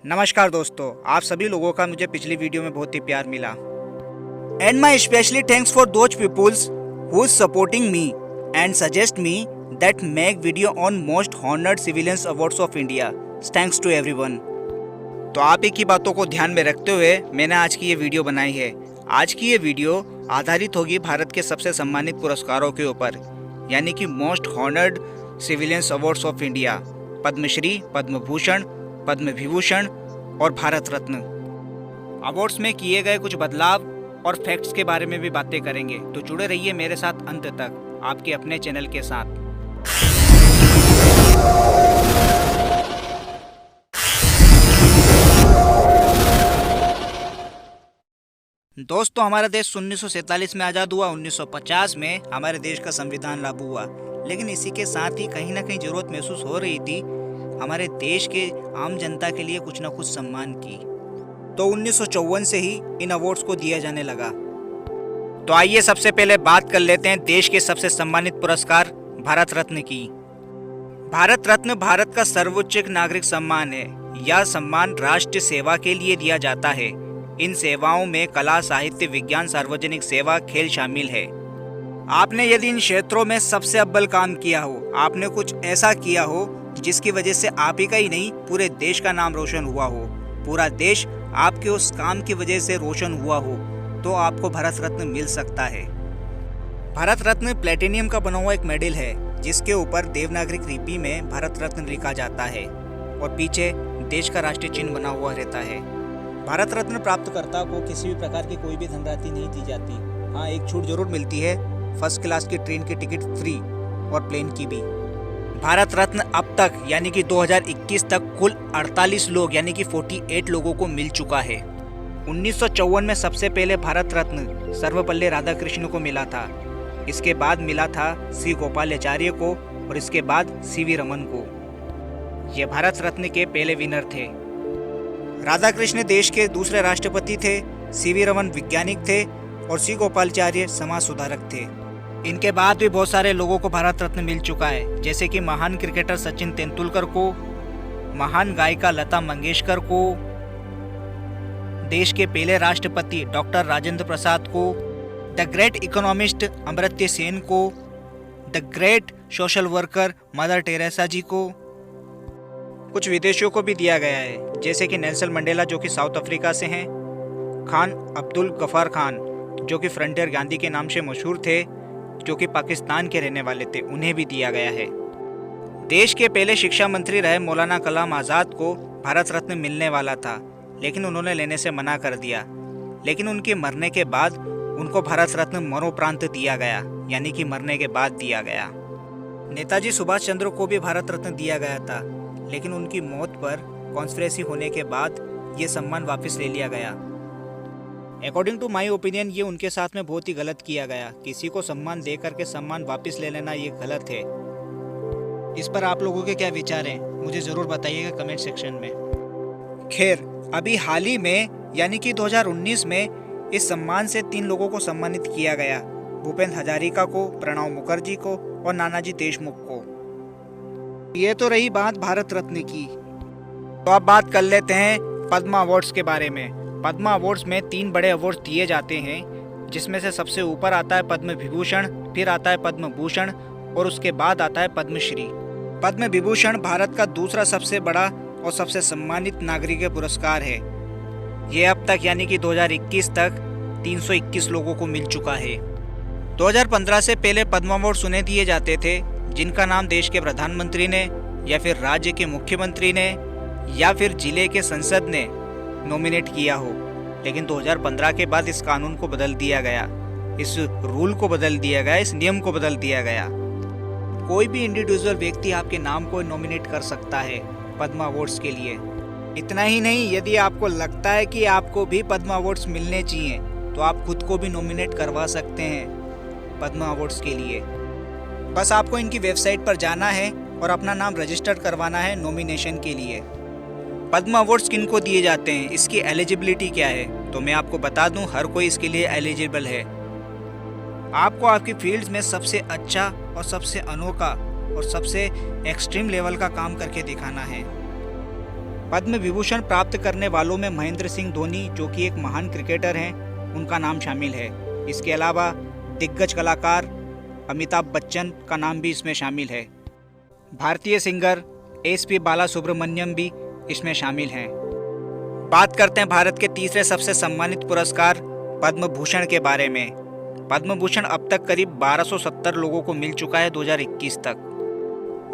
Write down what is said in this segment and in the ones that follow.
नमस्कार दोस्तों, आप सभी लोगों का मुझे पिछली वीडियो में बहुत ही प्यार मिला। And my specially thanks for those peoples who is supporting me and suggest me that make video on most honoured civilians awards of India. Thanks to everyone. तो आप ही की बातों को ध्यान में रखते हुए मैंने आज की ये वीडियो बनाई है। आज की ये वीडियो आधारित होगी भारत के सबसे सम्मानित पुरस्कारों के ऊपर, यानी कि most honoured civilians awards of India, Padma Shri, Padma Bhushan, Padma Vibhushan और भारत रत्न। अवार्ड्स में किए गए कुछ बदलाव और फैक्ट्स के बारे में भी बातें करेंगे, तो जुड़े रहिए मेरे साथ अंत तक आपके अपने चैनल के साथ। दोस्तों, हमारा देश 1947 में आज़ाद हुआ। 1950 में हमारे देश का संविधान लागू हुआ, लेकिन इसी के साथ ही कहीं ना कहीं ज़रूरत महसूस हो रही थी हमारे देश के आम जनता के लिए कुछ ना कुछ सम्मान की। तो 1954 से ही इन अवार्ड्स को दिया जाने लगा। तो आइए सबसे पहले बात कर लेते हैं देश के सबसे सम्मानित पुरस्कार भारत रत्न की। भारत रत्न भारत का सर्वोच्च नागरिक सम्मान है। यह सम्मान राष्ट्र सेवा के लिए दिया जाता है। इन सेवाओं में कला, साहित्य, विज्ञान, सार्वजनिक सेवा, खेल शामिल है। आपने यदि इन क्षेत्रों में सबसे अव्वल काम किया हो, आपने कुछ ऐसा किया हो जिसकी वजह से आप ही का ही नहीं पूरे देश का नाम रोशन हुआ हो, पूरा देश आपके उस काम की वजह से रोशन हुआ हो, तो आपको भारत रत्न मिल सकता है। भारत रत्न प्लेटिनियम का बना हुआ एक मेडल है, जिसके ऊपर देवनागरिक लिपि में भारत रत्न लिखा जाता है और पीछे देश का राष्ट्रीय चिन्ह बना हुआ रहता है। भारत रत्न प्राप्तकर्ता को किसी भी प्रकार की कोई भी धनराशि नहीं दी जाती। हाँ, एक छूट जरूर मिलती है, फर्स्ट क्लास की ट्रेन की टिकट फ्री और प्लेन की भी। भारत रत्न अब तक यानी कि 2021 तक कुल 48 लोग यानी कि 48 लोगों को मिल चुका है। 1954 में सबसे पहले भारत रत्न सर्वपल्ली राधाकृष्ण को मिला था। इसके बाद मिला था सी गोपालाचार्य को और इसके बाद सीवी रमन को। ये भारत रत्न के पहले विनर थे। राधाकृष्ण देश के दूसरे राष्ट्रपति थे, सीवी रमन वैज्ञानिक थे और सी गोपालाचार्य समाज सुधारक थे। इनके बाद भी बहुत सारे लोगों को भारत रत्न मिल चुका है, जैसे कि महान क्रिकेटर सचिन तेंदुलकर को, महान गायिका लता मंगेशकर को, देश के पहले राष्ट्रपति डॉक्टर राजेंद्र प्रसाद को, the great economist Amartya Sen को, the great social worker Mother Teresa ji को। कुछ विदेशियों को भी दिया गया है, जैसे कि नेल्सन मंडेला जो कि साउथ अफ्रीका से हैं, खान अब्दुल गफार खान जो कि फ्रंटियर गांधी के नाम से मशहूर थे, जो कि पाकिस्तान के रहने वाले थे, उन्हें भी दिया गया है। देश के पहले शिक्षा मंत्री रहे मौलाना कलाम आज़ाद को भारत रत्न मिलने वाला था, लेकिन उन्होंने लेने से मना कर दिया। लेकिन उनके मरने के बाद उनको भारत रत्न मरणोपरांत दिया गया, यानी कि मरने के बाद दिया गया। नेताजी सुभाष चंद्र को भी भारत रत्न दिया गया था, लेकिन उनकी मौत पर कॉन्स्पिरेसी होने के बाद ये सम्मान वापस ले लिया गया। अकॉर्डिंग टू माई ओपिनियन ये उनके साथ में बहुत ही गलत किया गया। किसी को सम्मान दे करके सम्मान वापस ले लेना ये गलत है। इस पर आप लोगों के क्या विचार हैं, मुझे ज़रूर बताइएगा कमेंट सेक्शन में। खैर, अभी हाल ही में यानी कि 2019 में इस सम्मान से 3 लोगों को सम्मानित किया गया, भूपेंद्र हजारिका को, प्रणब मुखर्जी को और नानाजी देशमुख को। ये तो रही बात भारत रत्न की। तो अब बात कर लेते हैं पद्म अवार्ड्स के बारे में। पद्म अवार्ड्स में 3 बड़े अवार्ड्स दिए जाते हैं, जिसमें से सबसे ऊपर आता है पद्म विभूषण, फिर आता है पद्म भूषण और उसके बाद आता है पद्मश्री। पद्म विभूषण भारत का दूसरा सबसे बड़ा और सबसे सम्मानित नागरिक पुरस्कार है। ये अब तक यानी कि 2021 तक 321 लोगों को मिल चुका है। 2015 से पहले पद्म अवार्ड्स उन्हें दिए जाते थे जिनका नाम देश के प्रधानमंत्री ने या फिर राज्य के मुख्यमंत्री ने या फिर जिले के संसद ने नॉमिनेट किया हो। लेकिन 2015 के बाद इस कानून को बदल दिया गया, इस रूल को बदल दिया गया, इस नियम को बदल दिया गया। कोई भी इंडिविजुअल व्यक्ति आपके नाम को नॉमिनेट कर सकता है पद्म अवार्ड्स के लिए। इतना ही नहीं, यदि आपको लगता है कि आपको भी पद्म अवार्ड्स मिलने चाहिए तो आप खुद को भी नॉमिनेट करवा सकते हैं पद्म अवार्ड्स के लिए। बस आपको इनकी वेबसाइट पर जाना है और अपना नाम रजिस्टर करवाना है नॉमिनेशन के लिए। पद्म अवार्ड्स किन को दिए जाते हैं, इसकी एलिजिबिलिटी क्या है, तो मैं आपको बता दूं, हर कोई इसके लिए एलिजिबल है। आपको आपकी फील्ड्स में सबसे अच्छा और सबसे अनोखा और सबसे एक्सट्रीम लेवल का काम करके दिखाना है। पद्म विभूषण प्राप्त करने वालों में महेंद्र सिंह धोनी, जो कि एक महान क्रिकेटर हैं, उनका नाम शामिल है। इसके अलावा दिग्गज कलाकार अमिताभ बच्चन का नाम भी इसमें शामिल है। भारतीय सिंगर एसपी बालासुब्रमण्यम भी इसमें शामिल हैं। बात करते हैं भारत के तीसरे सबसे सम्मानित पुरस्कार पद्म भूषण के बारे में। पद्म भूषण अब तक करीब 1270 लोगों को मिल चुका है 2021 तक।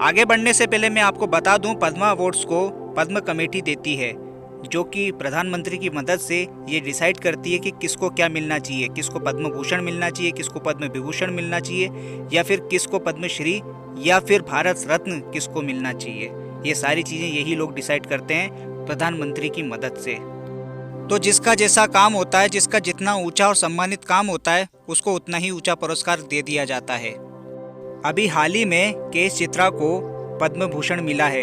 आगे बढ़ने से पहले मैं आपको बता दूं, पद्म अवार्ड्स को पद्म कमेटी देती है, जो कि प्रधानमंत्री की मदद से ये डिसाइड करती है कि किसको क्या मिलना चाहिए, किसको पद्म भूषण मिलना चाहिए, किसको पद्म विभूषण मिलना चाहिए, या फिर किसको पद्मश्री या फिर भारत रत्न किसको मिलना चाहिए। ये सारी चीज़ें यही लोग डिसाइड करते हैं प्रधानमंत्री की मदद से। तो जिसका जैसा काम होता है, जिसका जितना ऊंचा और सम्मानित काम होता है, उसको उतना ही ऊंचा पुरस्कार दे दिया जाता है। अभी हाल ही में के.एस. चित्रा को पद्म भूषण मिला है।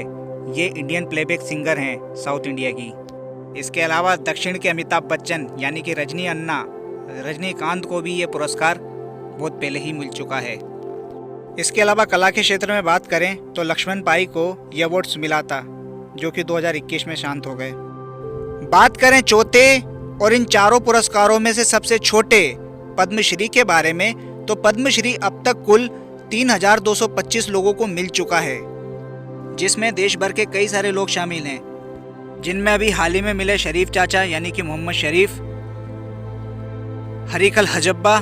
ये इंडियन प्लेबैक सिंगर हैं साउथ इंडिया की। इसके अलावा दक्षिण के अमिताभ बच्चन यानी कि रजनीकांत को भी ये पुरस्कार बहुत पहले ही मिल चुका है। इसके अलावा कला के क्षेत्र में बात करें तो लक्ष्मण पाई को ये अवार्ड्स मिला था, जो कि 2021 में शांत हो गए। बात करें चौथे और इन चारों पुरस्कारों में से सबसे छोटे पद्मश्री के बारे में, तो पद्मश्री अब तक कुल 3225 लोगों को मिल चुका है, जिसमें देश भर के कई सारे लोग शामिल हैं, जिनमें अभी हाल ही में मिले शरीफ चाचा यानी कि मोहम्मद शरीफ, हरिकल हजब्बा,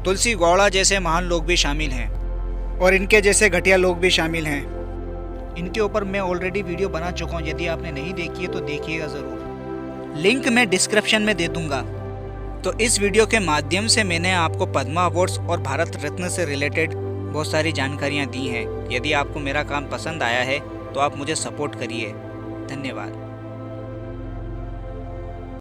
तुलसी गौड़ा जैसे महान लोग भी शामिल हैं, और इनके जैसे घटिया लोग भी शामिल हैं। इनके ऊपर मैं ऑलरेडी वीडियो बना चुका हूँ, यदि आपने नहीं देखी है तो देखिएगा ज़रूर। लिंक मैं डिस्क्रिप्शन में दे दूंगा। तो इस वीडियो के माध्यम से मैंने आपको पद्मा अवार्ड्स और भारत रत्न से रिलेटेड बहुत सारी जानकारियाँ दी हैं। यदि आपको मेरा काम पसंद आया है तो आप मुझे सपोर्ट करिए। धन्यवाद।